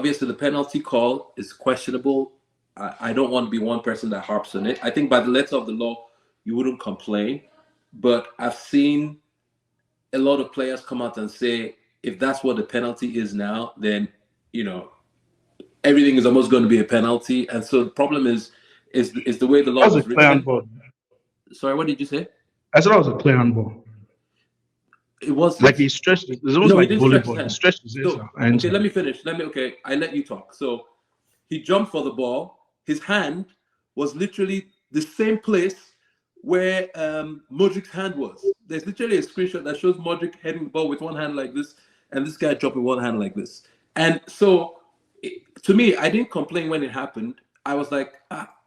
obviously the penalty call is questionable. I don't want to be one person that harps on it. I think by the letter of the law, you wouldn't complain. But I've seen a lot of players come out and say, if that's what the penalty is now, then, everything is almost going to be a penalty. And so the problem is the way the law was written. Sorry, what did you say? I said that was a clear handball. It was like he stretched it. It was like volleyball. He stretched his hand. Okay, let me finish. I let you talk. So he jumped for the ball. His hand was literally the same place where Modric's hand was. There's literally a screenshot that shows Modric heading the ball with one hand like this, and this guy dropping one hand like this. And so, to me, I didn't complain when it happened. I was like,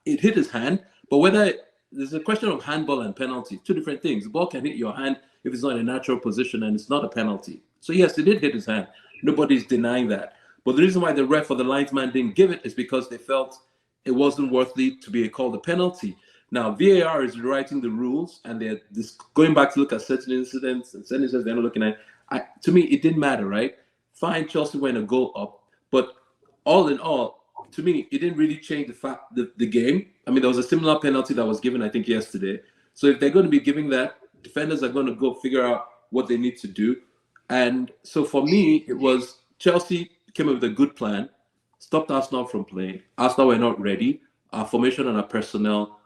it hit his hand. But there's a question of handball and penalty, two different things. The ball can hit your hand if it's not in a natural position, and it's not a penalty. So yes, it did hit his hand. Nobody's denying that. But the reason why the ref or the linesman didn't give it is because they felt it wasn't worthy to be called a penalty. Now, VAR is rewriting the rules, and they're going back to look at certain incidents, and certain incidents they're not looking at. To me, it didn't matter, right? Fine, Chelsea went a goal up, but all in all, to me, it didn't really change the game. I mean, there was a similar penalty that was given, I think, yesterday. So if they're going to be giving that, defenders are going to go figure out what they need to do. And so for me, it was Chelsea came up with a good plan, stopped Arsenal from playing. Arsenal were not ready. Our formation and our personnel,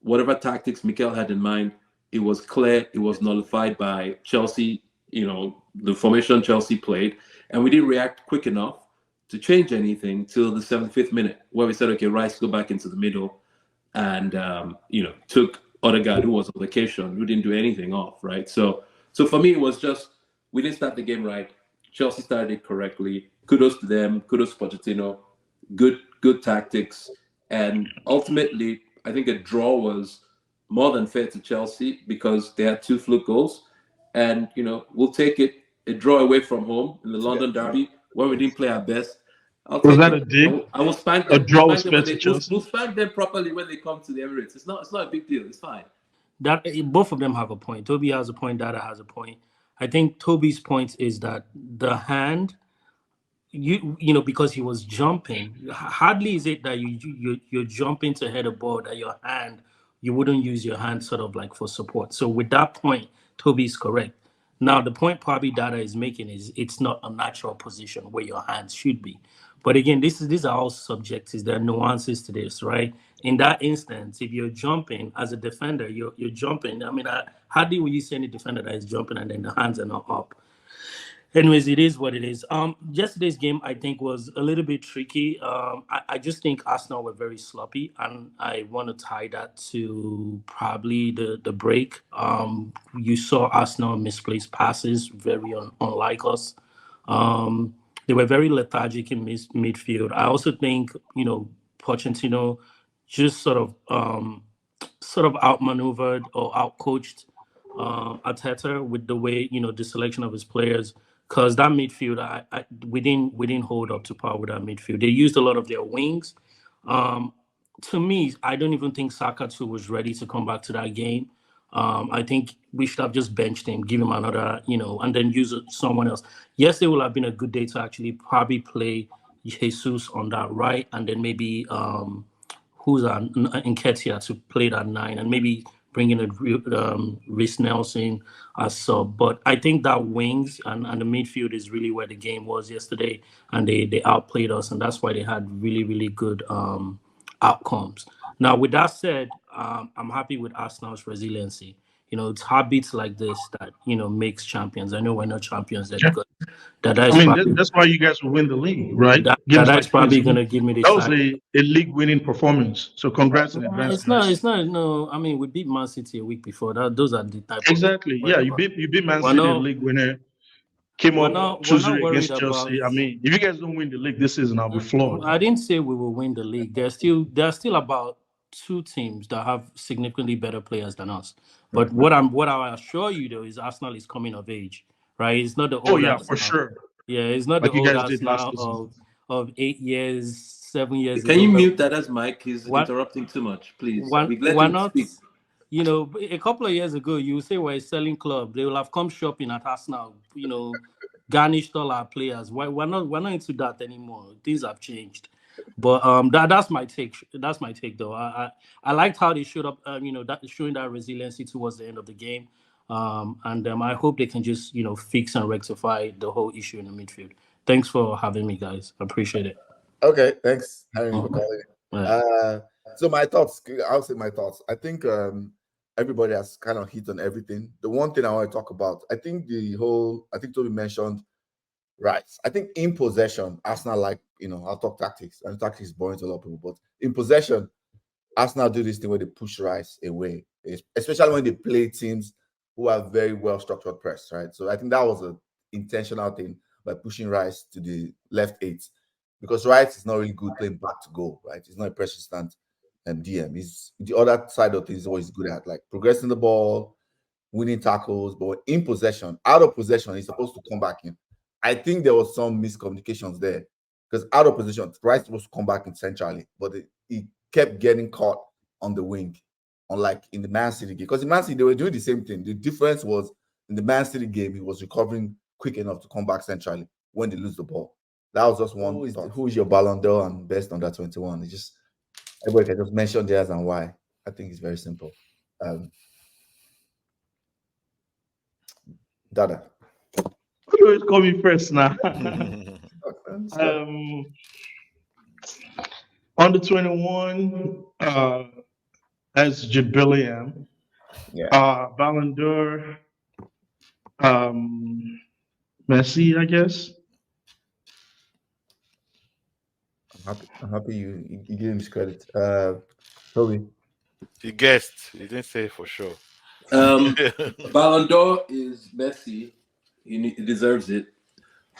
whatever tactics Mikel had in mind, it was clear, it was nullified by Chelsea, the formation Chelsea played. And we didn't react quick enough to change anything till the 75th minute, where we said, okay, Rice, go back into the middle. And, took Odegaard, who was on vacation, who didn't do anything off, right? So for me, it was just, we didn't start the game right. Chelsea started it correctly. Kudos to them. Kudos to Pochettino. Good tactics. And ultimately, I think a draw was more than fair to Chelsea because they had 2 fluke goals. And, we'll take it, a draw away from home in the London derby where we didn't play our best. Was that a dig? I will spank them. A draw was fair to Chelsea? We'll spank them properly when they come to the Emirates. It's not a big deal. It's fine. That both of them have a point. Toby has a point. Dada has a point. I think Toby's point is that the hand, because he was jumping. Hardly is it that you're jumping to head a ball that your hand, you wouldn't use your hand sort of like for support. So with that point, Toby's correct. Now the point probably Dada is making is it's not a natural position where your hands should be. But again, these are all subjectives. There are nuances to this, right? In that instance, if you're jumping as a defender, you're jumping. I mean, hardly will you see any defender that is jumping and then the hands are not up. Anyways, it is what it is. Yesterday's game, I think, was a little bit tricky. I just think Arsenal were very sloppy, and I want to tie that to probably the break. You saw Arsenal misplaced passes, very unlike us. They were very lethargic in midfield. I also think, Pochettino just sort of outmaneuvered or outcoached Arteta with the way, the selection of his players. Because that midfield, we didn't hold up to par with that midfield. They used a lot of their wings. To me, I don't even think Saka too was ready to come back to that game. I think we should have just benched him, give him another, and then use someone else. Yes, it will have been a good day to actually probably play Jesus on that right, and then maybe Nketiah to play that 9, and maybe bring in a Reece Nelson as sub. But I think that wings and the midfield is really where the game was yesterday, and they outplayed us, and that's why they had really, really good outcomes. Now, with that said, I'm happy with Arsenal's resiliency. It's habits like this that, makes champions. I know we're not champions yet, because that's why you guys will win the league, right? That's probably going to give me the That was a league-winning performance. So congrats in advance. It's not. No, I mean, we beat Man City a week before. Those are the type. Exactly. Yeah, you beat Man City, the league winner. Came up 2-0 against Chelsea. I mean, if you guys don't win the league this season, I'll be floored. I didn't say we will win the league. There are still about 2 teams that have significantly better players than us. But what I assure you though is Arsenal is coming of age, right? It's not the old. Oh yeah, for sure. Yeah, it's not the old Arsenal of 8 years, 7 years. Can you mute that as Mike? He's interrupting too much, please. Why not? Speak. A couple of years ago, you say we're a selling club. They will have come shopping at Arsenal, garnished all our players. Why we're not into that anymore. Things have changed. But that's my take. That's my take, though. I liked how they showed up. That showing that resiliency towards the end of the game. And I hope they can just fix and rectify the whole issue in the midfield. Thanks for having me, guys. I appreciate it. Okay, thanks, Harry, for calling. Right. So my thoughts. I'll say my thoughts. I think everybody has kind of hit on everything. The one thing I want to talk about, I think Toby mentioned Rice. I think in possession, Arsenal I'll talk tactics. And tactics is boring to a lot of people, but in possession, Arsenal do this thing where they push Rice away, especially when they play teams who have very well structured press, right? So I think that was an intentional thing by pushing Rice to the left 8, because Rice is not really good playing back to goal, right? He's not a press instant DM. He's the other side of things is what he's good at, like progressing the ball, winning tackles, but in possession, out of possession, he's supposed to come back in. I think there was some miscommunications there, because out of position, Rice was supposed to come back in centrally, but he kept getting caught on the wing, unlike in the Man City game. Because in Man City, they were doing the same thing. The difference was in the Man City game, he was recovering quick enough to come back centrally when they lose the ball. That was just one. Who is your Ballon d'Or and best under 21? It's just everybody can just mention theirs and why. I think it's very simple. Dada. You always call me first now. Under 21, as Jubileum. Yeah. Ballon d'Or. Messi, I guess. I'm happy you give him his credit. Toby. You guessed. You didn't say it for sure. Ballon d'Or is Messi. He deserves it.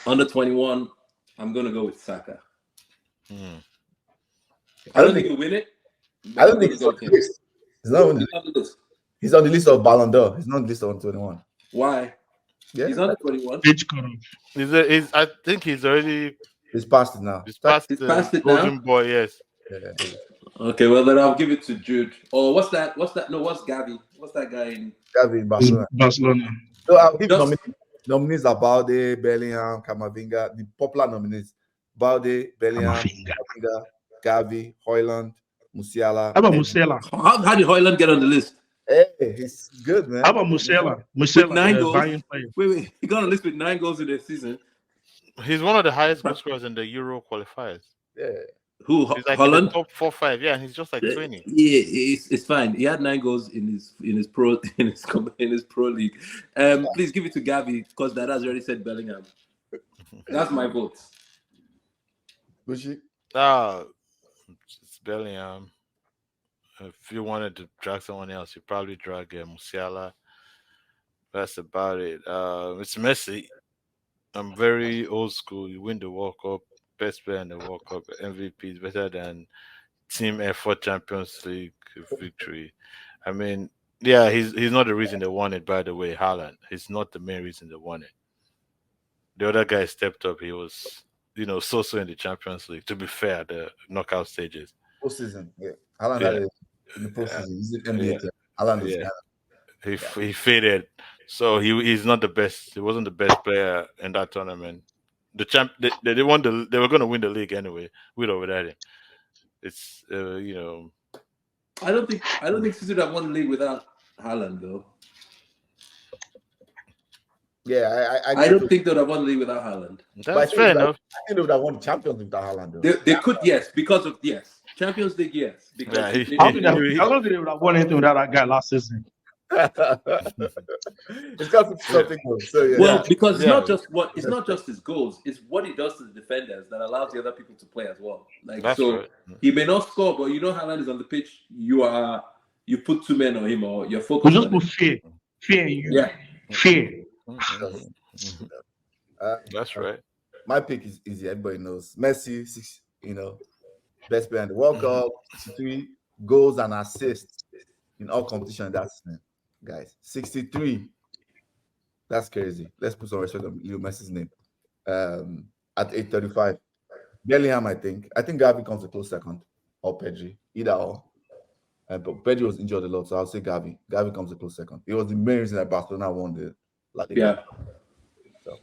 Under 21, I'm gonna go with Saka. I don't think he'll win it. I don't think he's on the list. He's not on the list. He's on the list of Ballon d'Or. He's not on the list of 21. Why? Yeah. He's under 21. I think he's already. He's past it now. He's past it Golden now? Boy, yes. Yeah. Okay, well then I'll give it to Jude. Or what's that? No, what's Gavi? What's that guy in? Gavi in Barcelona. So I'll give nominees are Balde, Bellingham, Camavinga. The popular nominees: Balde, Bellingham, Camavinga, Gavi, Højlund, Musiala. How about Musiala? How did Højlund get on the list? Hey, he's good, man. How about Musiala? With 9 goals. Wait, he got on the list with 9 goals in the season. He's one of the highest goal scorers in the Euro qualifiers. Yeah. Who? He's like Holland? in the top 4, 5. Yeah, he's just like 20. Yeah, it's fine. He had 9 goals in his pro league. Please give it to Gavi because that has already said Bellingham. That's my vote. Bushi? It's Bellingham. If you wanted to drag someone else, you probably drag Musiala. That's about it. It's Messi. I'm very old school. You win the World Cup, best player in the World Cup, MVP is better than team effort Champions League victory. I mean, yeah, he's not the reason they won it, by the way, Haaland. He's not the main reason they won it. The other guy stepped up. He was, so in the Champions League, to be fair, the knockout stages. Postseason, yeah. Haaland had it in the postseason. He's in NBA. Haaland is He faded. So he's not the best. He wasn't the best player in that tournament. They won they were going to win the league anyway, with or without him. It's I don't think City would have won the league without Haaland though. Yeah, I don't think they would have won the league without Haaland. That's fair enough. I think they would have won the Champions League without Haaland though. They could, yes, because of Champions League, yes. Because I don't think they would have won anything without that guy last season. It's got to be something good. So, yeah. Well, because it's not just his goals, it's what he does to the defenders that allows the other people to play as well. He may not score, but Haaland is on the pitch. You put 2 men on him, or you're focused. Just put fear in you. Yeah, fear. That's right. My pick is easy. Everybody knows Messi. Best player in the World Cup. 63 goals and assists in all competition. That's guys, 63. That's crazy. Let's put some respect on Leo Messi's name. At 8:35, Bellingham. I think Gavi comes a close second, or Pedri, either or. But Pedri was injured a lot, so I'll say Gavi. Gavi comes a close second. It was the main reason that Barcelona won the La Liga. Yeah. So